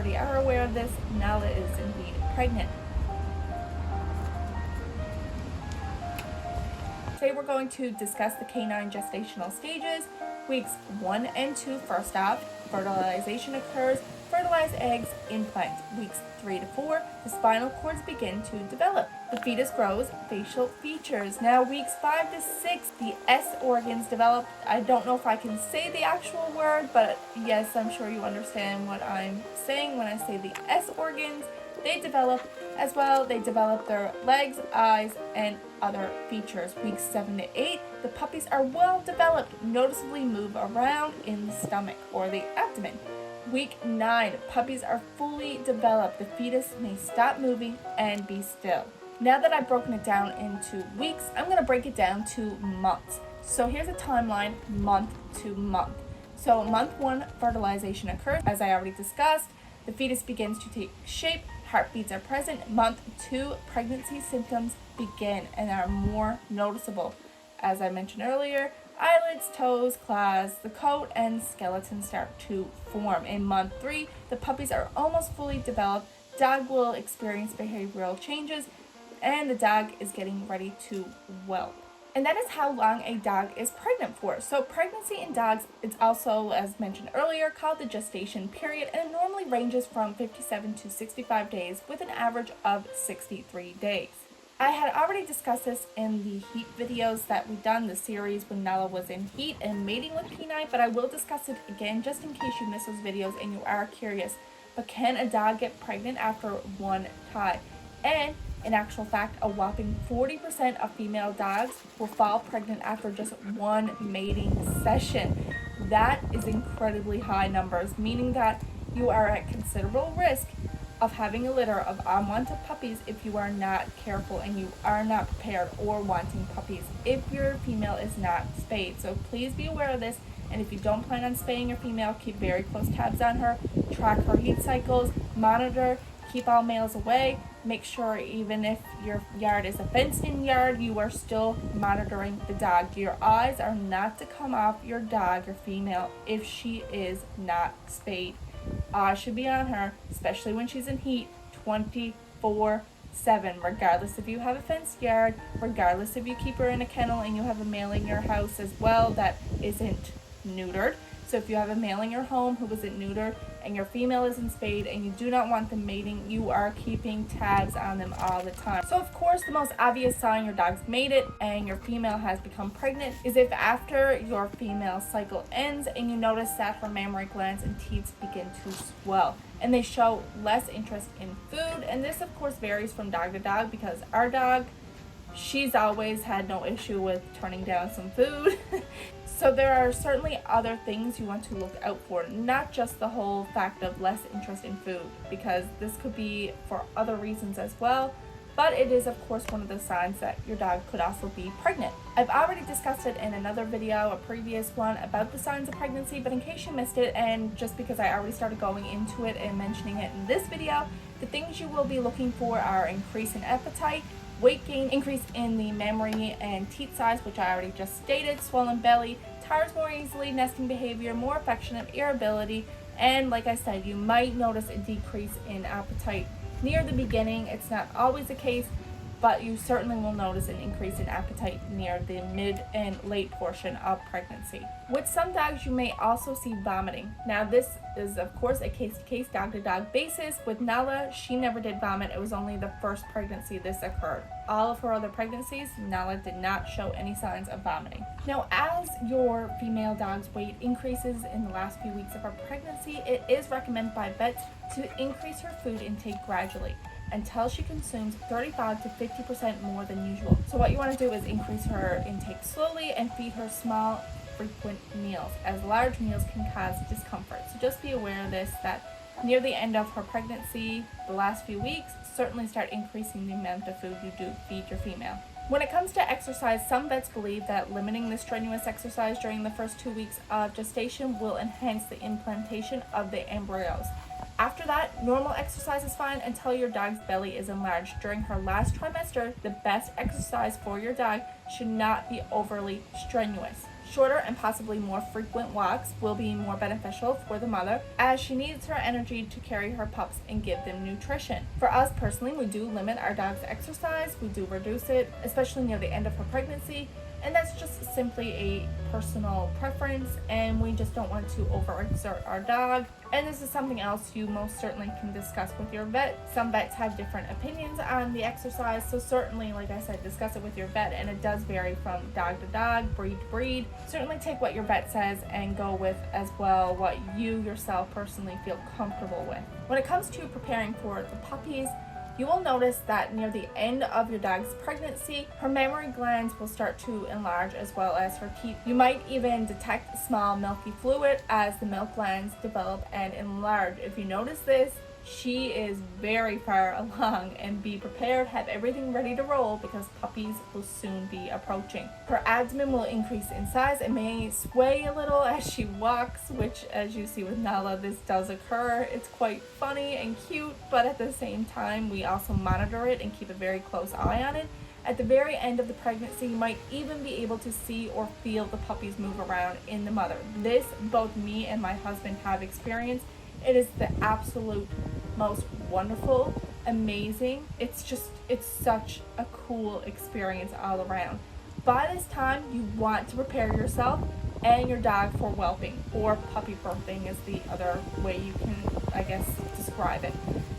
already are aware of this, Nala is indeed pregnant. Today we're going to discuss the canine gestational stages. Weeks 1 and 2, first off, fertilization occurs, fertilized eggs implant. Weeks 3 to 4, the spinal cords begin to develop. The fetus grows, facial features. Now weeks 5 to 6, the S organs develop. I don't know if I can say the actual word, but yes, I'm sure you understand what I'm saying when I say the S organs. They develop as well. They develop their legs, eyes, and other features. Weeks 7 to 8, the puppies are well developed, noticeably move around in the stomach or the abdomen. Week 9, puppies are fully developed. The fetus may stop moving and be still. Now that I've broken it down into weeks, I'm going to break it down to months. So here's a timeline month to month. So month 1, fertilization occurs, as I already discussed. The fetus begins to take shape, heartbeats are present. Month 2, pregnancy symptoms begin and are more noticeable. As I mentioned earlier, eyelids, toes, claws, the coat, and skeleton start to form. In month 3, the puppies are almost fully developed. Dog will experience behavioral changes, and the dog is getting ready to whelp. And that is how long a dog is pregnant for. So pregnancy in dogs, it's also, as mentioned earlier, called the gestation period, and it normally ranges from 57 to 65 days with an average of 63 days. I had already discussed this in the heat videos that we've done, the series when Nala was in heat and mating with P9, but I will discuss it again just in case you missed those videos and you are curious. But can a dog get pregnant after one tie? And in actual fact, a whopping 40% of female dogs will fall pregnant after just one mating session. That is incredibly high numbers, meaning that you are at considerable risk of having a litter of unwanted puppies if you are not careful and you are not prepared or wanting puppies if your female is not spayed. So please be aware of this, and if you don't plan on spaying your female, keep very close tabs on her, track her heat cycles, monitor, keep all males away. Make sure even if your yard is a fenced-in yard, you are still monitoring the dog. Your eyes are not to come off your dog, your female, if she is not spayed. Eyes should be on her, especially when she's in heat, 24/7, regardless if you have a fenced yard, regardless if you keep her in a kennel and you have a male in your house as well that isn't neutered. So if you have a male in your home who isn't neutered and your female isn't spayed and you do not want them mating, you are keeping tabs on them all the time. So of course, the most obvious sign your dog's mated and your female has become pregnant is if after your female cycle ends and you notice that her mammary glands and teats begin to swell and they show less interest in food. And this of course varies from dog to dog, because our dog, she's always had no issue with turning down some food. So there are certainly other things you want to look out for, not just the whole fact of less interest in food, because this could be for other reasons as well, but it is of course one of the signs that your dog could also be pregnant. I've already discussed it in another video, a previous one, about the signs of pregnancy, but in case you missed it, and just because I already started going into it and mentioning it in this video, the things you will be looking for are increase in appetite, weight gain, increase in the mammary and teat size, which I already just stated, swollen belly, tires more easily, nesting behavior, more affectionate, irritability, and like I said, you might notice a decrease in appetite near the beginning. It's not always the case, but you certainly will notice an increase in appetite near the mid and late portion of pregnancy. With some dogs, you may also see vomiting. Now this is of course a case-to-case, dog-to-dog basis. With Nala, she never did vomit. It was only the first pregnancy this occurred. All of her other pregnancies, Nala did not show any signs of vomiting. Now, as your female dog's weight increases in the last few weeks of her pregnancy, it is recommended by vets to increase her food intake gradually until she consumes 35 to 50% more than usual. So what you want to do is increase her intake slowly and feed her small, frequent meals, as large meals can cause discomfort. So just be aware of this, that near the end of her pregnancy, the last few weeks, certainly start increasing the amount of food you do feed your female. When it comes to exercise, some vets believe that limiting the strenuous exercise during the first 2 weeks of gestation will enhance the implantation of the embryos. After that, normal exercise is fine until your dog's belly is enlarged. During her last trimester, the best exercise for your dog should not be overly strenuous. Shorter and possibly more frequent walks will be more beneficial for the mother, as she needs her energy to carry her pups and give them nutrition. For us personally, we do limit our dog's exercise. We do reduce it, especially near the end of her pregnancy, and that's just simply a personal preference, and we just don't want to overexert our dog. And this is something else you most certainly can discuss with your vet. Some vets have different opinions on the exercise, so certainly, like I said, discuss it with your vet, and it does vary from dog to dog, breed to breed. Certainly take what your vet says and go with as well what you yourself personally feel comfortable with. When it comes to preparing for the puppies, you will notice that near the end of your dog's pregnancy, her mammary glands will start to enlarge as well as her teeth. You might even detect small milky fluid as the milk glands develop and enlarge. If you notice this, she is very far along, and be prepared, have everything ready to roll because puppies will soon be approaching. Her abdomen will increase in size and may sway a little as she walks, which, as you see with Nala, this does occur. It's quite funny and cute, but at the same time we also monitor it and keep a very close eye on it. At the very end of the pregnancy, you might even be able to see or feel the puppies move around in the mother. This both me and my husband have experienced. It is the absolute most wonderful, amazing. It's such a cool experience all around. By this time, you want to prepare yourself and your dog for whelping, or puppy birthing is the other way you can, I guess, describe it.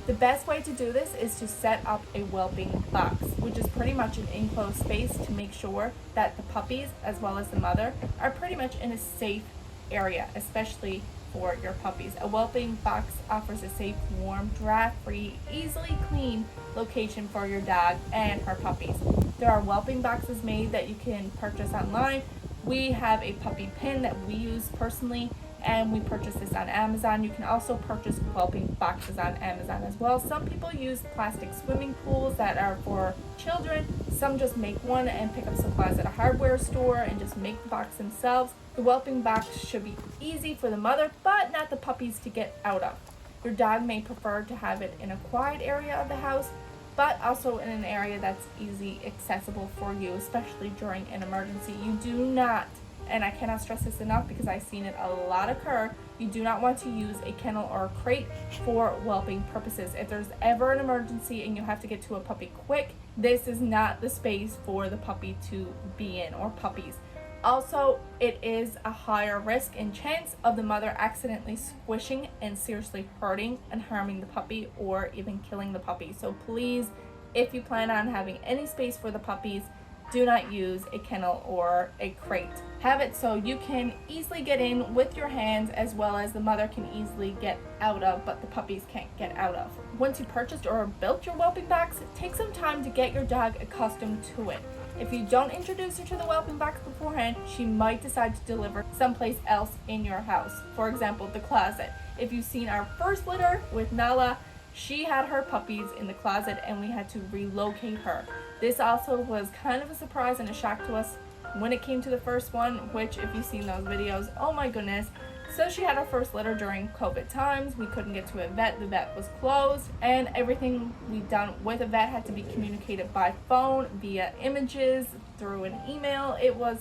The best way to do this is to set up a whelping box, which is pretty much an enclosed space to make sure that the puppies, as well as the mother, are pretty much in a safe area, especially for your puppies. A whelping box offers a safe, warm, draft-free, easily clean location for your dog and her puppies. There are whelping boxes made that you can purchase online. We have a puppy pin that we use personally, and we purchased this on Amazon. You can also purchase whelping boxes on Amazon as well. Some people use plastic swimming pools that are for children. Some just make one and pick up supplies at a hardware store and just make the box themselves. The whelping box should be easy for the mother, but not the puppies to get out of. Your dog may prefer to have it in a quiet area of the house, but also in an area that's easy accessible for you, especially during an emergency. You do not, and I cannot stress this enough because I've seen it a lot occur, you do not want to use a kennel or a crate for whelping purposes. If there's ever an emergency and you have to get to a puppy quick, this is not the space for the puppy to be in, or puppies. Also, it is a higher risk and chance of the mother accidentally squishing and seriously hurting and harming the puppy, or even killing the puppy. So please, if you plan on having any space for the puppies, do not use a kennel or a crate. Have it so you can easily get in with your hands, as well as the mother can easily get out of, but the puppies can't get out of. Once you purchased or built your whelping box, take some time to get your dog accustomed to it. If you don't introduce her to the whelping box beforehand, she might decide to deliver someplace else in your house. For example, the closet. If you've seen our first litter with Nala, she had her puppies in the closet and we had to relocate her. This also was kind of a surprise and a shock to us when it came to the first one, which, if you've seen those videos, oh my goodness. So she had her first litter during COVID times. We couldn't get to a vet. The vet was closed, and everything we done with a vet had to be communicated by phone, via images, through an email. It was,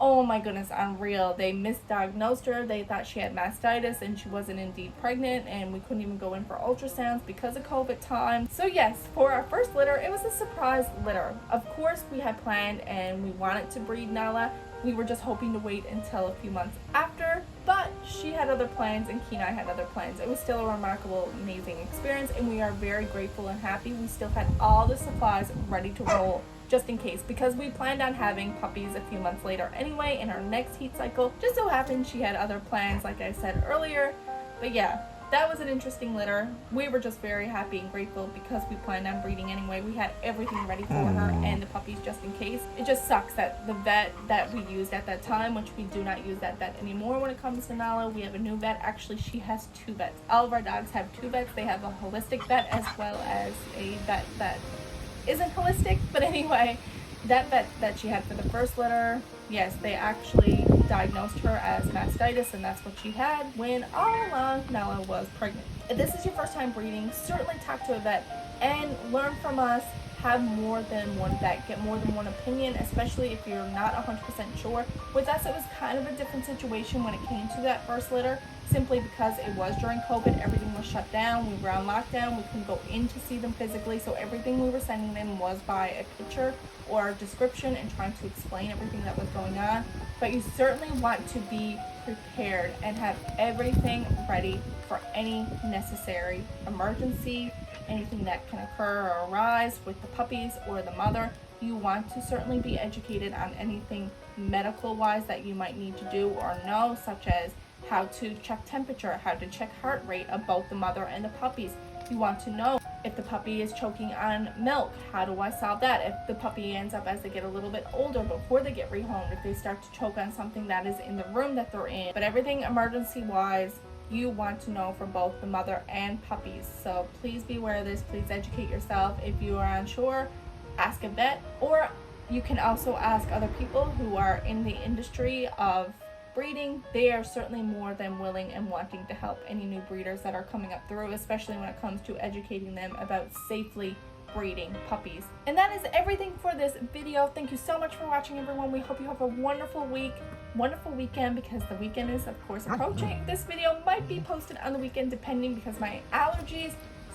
oh my goodness, unreal. They misdiagnosed her. They thought she had mastitis and she wasn't indeed pregnant, and we couldn't even go in for ultrasounds because of COVID time. So yes, for our first litter, it was a surprise litter. Of course, we had planned and we wanted to breed Nala. We were just hoping to wait until a few months after, but she had other plans and Kenai had other plans. It was still a remarkable, amazing experience, and we are very grateful and happy we still had all the supplies ready to roll, just in case, because we planned on having puppies a few months later anyway in our next heat cycle. Just so happened she had other plans, like I said earlier. But yeah, that was an interesting litter. We were just very happy and grateful because we planned on breeding anyway. We had everything ready for her and the puppies just in case. It just sucks that the vet that we used at that time, which we do not use that vet anymore when it comes to Nala, we have a new vet. Actually, she has two vets. All of our dogs have two vets. They have a holistic vet as well as a vet that isn't holistic. But anyway, that vet that she had for the first litter, yes, they actually diagnosed her as mastitis, and that's what she had when all along Nala was pregnant. If this is your first time breeding, certainly talk to a vet and learn from us have more than one vet, get more than one opinion, especially if you're not 100% sure. With us, it was kind of a different situation when it came to that first litter, simply because it was during COVID, everything was shut down, we were on lockdown, we couldn't go in to see them physically, so everything we were sending them was by a picture or a description and trying to explain everything that was going on. But you certainly want to be prepared and have everything ready for any necessary emergency, anything that can occur or arise with the puppies or the mother. You want to certainly be educated on anything medical wise that you might need to do or know, such as how to check temperature, how to check heart rate of both the mother and the puppies. You want to know if the puppy is choking on milk, how do I solve that? If the puppy ends up, as they get a little bit older, before they get rehomed, if they start to choke on something that is in the room that they're in. But everything emergency wise, you want to know for both the mother and puppies. So please be aware of this. Please educate yourself. If you are unsure, ask a vet, or you can also ask other people who are in the industry of breeding. They are certainly more than willing and wanting to help any new breeders that are coming up through, especially when it comes to educating them about safely breeding puppies. And that is everything for this video. Thank you so much for watching, everyone. We hope you have a wonderful week, wonderful weekend, because the weekend is of course approaching. This video might be posted on the weekend depending, because my allergies,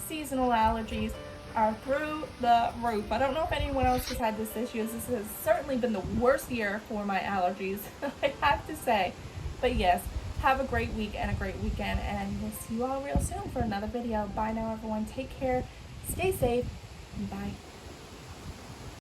seasonal allergies, are through the roof. I don't know if anyone else has had this issue. This has certainly been the worst year for my allergies, I have to say. But yes, have a great week and a great weekend, and we'll see you all real soon for another video. Bye now, everyone. Take care, stay safe, and bye.